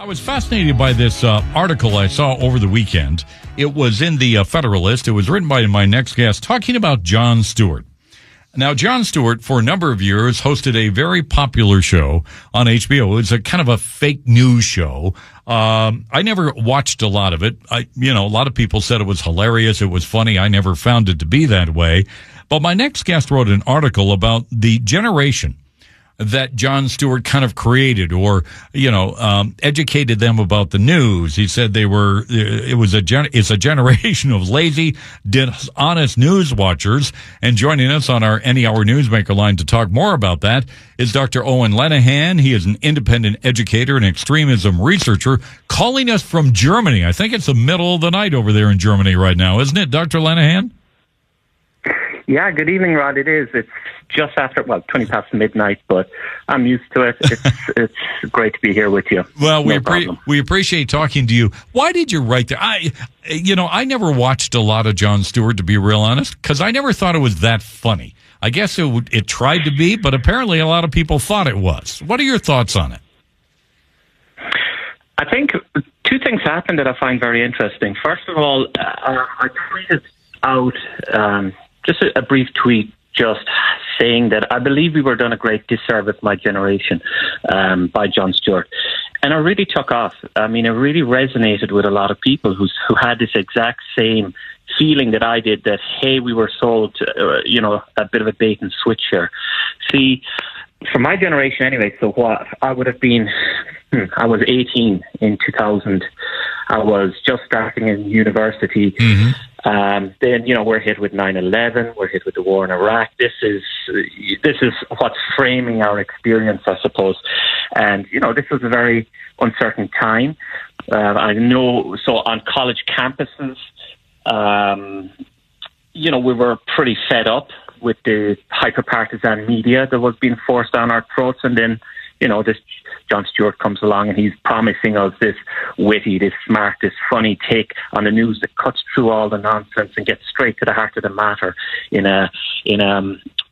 I was fascinated by this article I saw over the weekend. It was in the Federalist. It was written by my next guest talking about Jon Stewart. Now, Jon Stewart, for a number of years, hosted a very popular show on HBO. It was a kind of a fake news show. I never watched a lot of it. A lot of people said it was hilarious. It was funny. I never found it to be that way. But my next guest wrote an article about the generation that Jon Stewart kind of created or, educated them about the news. He said it's a generation of lazy, dishonest news watchers. And joining us on our Any Hour Newsmaker line to talk more about that is Dr. Eoin Lenihan. He is an independent educator and extremism researcher calling us from Germany. I think it's the middle of the night over there in Germany right now, isn't it, Dr. Lenihan? Yeah, good evening, Rod. It is. It's just after, 20 past midnight, but I'm used to it. It's great to be here with you. Well, we appreciate talking to you. Why did you write that? I never watched a lot of Jon Stewart, to be real honest, because I never thought it was that funny. I guess it tried to be, but apparently a lot of people thought it was. What are your thoughts on it? I think two things happened that I find very interesting. First of all, I tweeted out just a brief tweet just saying that I believe we were done a great disservice, my generation, by Jon Stewart. And it really took off. I mean, it really resonated with a lot of people who had this exact same feeling that I did, that, hey, we were sold, a bit of a bait and switch here. See, for my generation anyway, so what I would have been, I was 18 in 2000. I was just starting in university. Mm-hmm. Then, we're hit with 9/11. We're hit with the war in Iraq. This is what's framing our experience, I suppose. And, this was a very uncertain time. I know, so on college campuses, we were pretty fed up with the hyper-partisan media that was being forced down our throats. And then, this Jon Stewart comes along and he's promising us this witty, this smart, this funny take on the news that cuts through all the nonsense and gets straight to the heart of the matter in a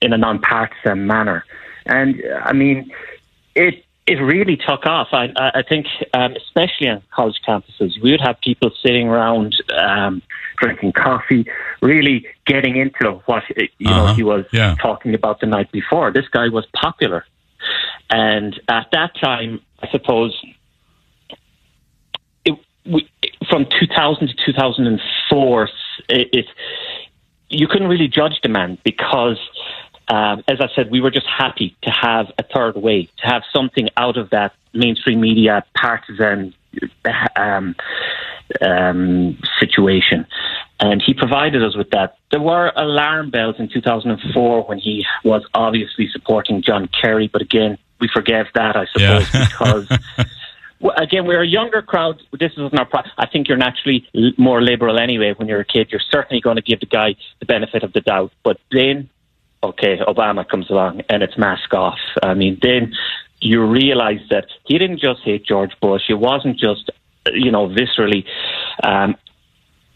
non-partisan manner. And I mean, it really took off. I think, especially on college campuses, we would have people sitting around drinking coffee, really getting into what he was talking about the night before. This guy was popular. And at that time, I suppose, from 2000 to 2004, you couldn't really judge the man because, as I said, we were just happy to have a third way, to have something out of that mainstream media partisan situation. And he provided us with that. There were alarm bells in 2004 when he was obviously supporting John Kerry. But again, we forgave that, I suppose, because, again, we're a younger crowd. This is not. I think you're naturally more liberal anyway when you're a kid. You're certainly going to give the guy the benefit of the doubt. But then, okay, Obama comes along and it's mask off. I mean, then you realize that he didn't just hate George Bush. It wasn't just, viscerally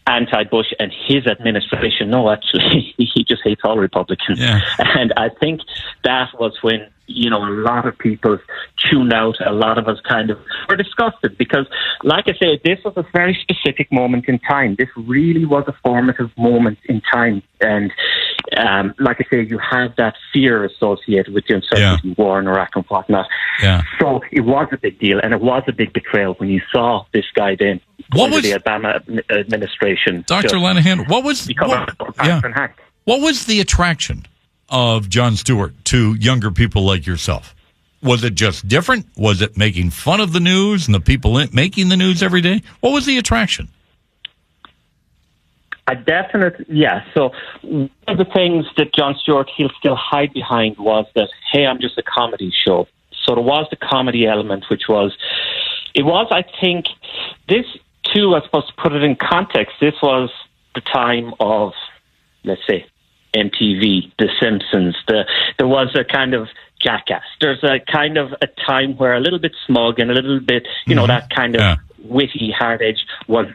anti-Bush and his administration. No, actually, he just hates all Republicans. Yeah. And I think that was when, a lot of people tuned out. A lot of us kind of were disgusted because, like I said, this was a very specific moment in time. This really was a formative moment in time. And like I say, you have that fear associated with the uncertainty, war in Iraq and whatnot. Yeah. So it was a big deal, and it was a big betrayal when you saw this guy then under the Obama administration. Dr. Lenihan, what was the attraction of Jon Stewart to younger people like yourself? Was it just different? Was it making fun of the news and the people making the news every day? What was the attraction? So one of the things that Jon Stewart, he'll still hide behind was that, hey, I'm just a comedy show. So there was the comedy element, I think, this too, I suppose to put it in context, this was the time of, let's say, MTV, The Simpsons. There was a kind of Jackass. There's a kind of a time where a little bit smug and a little bit, that kind of witty hard edge was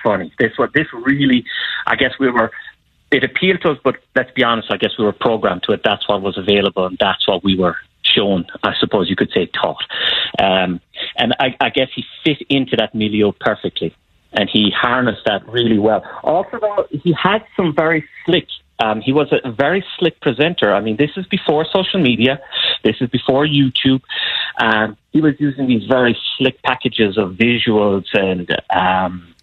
funny. This really, I guess it appealed to us, but let's be honest, I guess we were programmed to it. That's what was available and that's what we were shown, I suppose you could say taught. And I guess he fit into that milieu perfectly, and he harnessed that really well. Also, though, he had some very slick. He was a very slick presenter. I mean, this is before social media. This is before YouTube. He was using these very slick packages of visuals and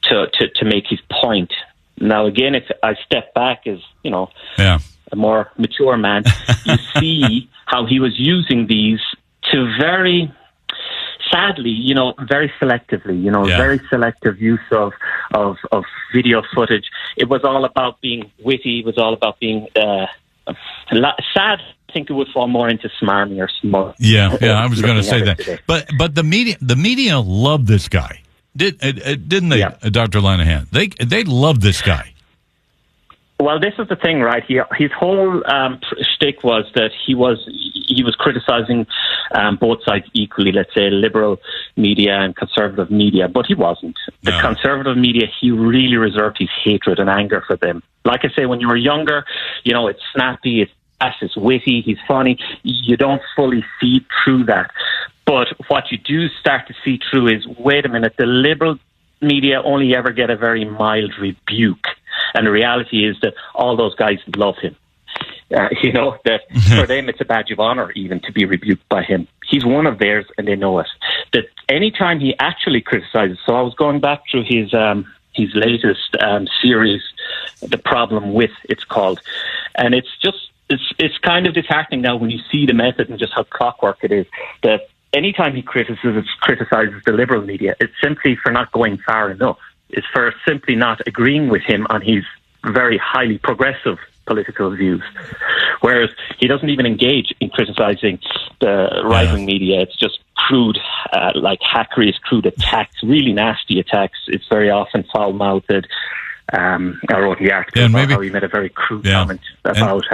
to make his point. Now, again, if I step back as, a more mature man, you see how he was using these to very selectively, very selective use of video footage. It was all about being witty. It was all about being sad. I think it would fall more into smarmy or smug. Yeah, I was going to say that. Today. But the media loved this guy, didn't they, Dr. Lenihan? They loved this guy. Well, this is the thing, right? His whole shtick was that he was criticizing both sides equally. Let's say liberal media and conservative media, but he wasn't. The conservative media, he really reserved his hatred and anger for them. Like I say, when you were younger, it's snappy, it's fast, it's witty, he's funny. You don't fully see through that, but what you do start to see through is, wait a minute, the liberal media only ever get a very mild rebuke. And the reality is that all those guys love him. That for them it's a badge of honor even to be rebuked by him. He's one of theirs, and they know it. That anytime he actually criticizes, so I was going back through his latest series, The Problem With, it's called, and it's kind of disheartening now when you see the method and just how clockwork it is, that anytime he criticizes the liberal media, it's simply for not going far enough. It's for simply not agreeing with him on his very highly progressive political views. Whereas he doesn't even engage in criticizing the right-wing media. It's just crude, like hackery, crude attacks, really nasty attacks. It's very often foul-mouthed. I wrote the article about how he made a very crude comment about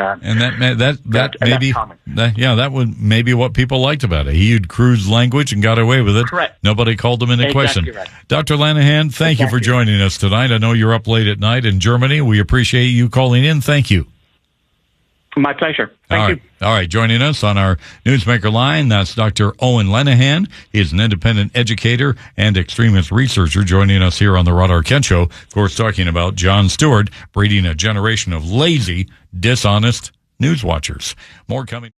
that was maybe what people liked about it. He used crude language and got away with it. Correct. Nobody called him into question. Right. Dr. Lenihan, thank you for joining us tonight. I know you're up late at night in Germany. We appreciate you calling in. Thank you. My pleasure. Thank you. All right. Joining us on our Newsmaker line, that's Dr. Eoin Lenihan. He is an independent educator and extremist researcher joining us here on the Rod Arquette Show. Of course, talking about Jon Stewart breeding a generation of lazy, dishonest news watchers. More coming.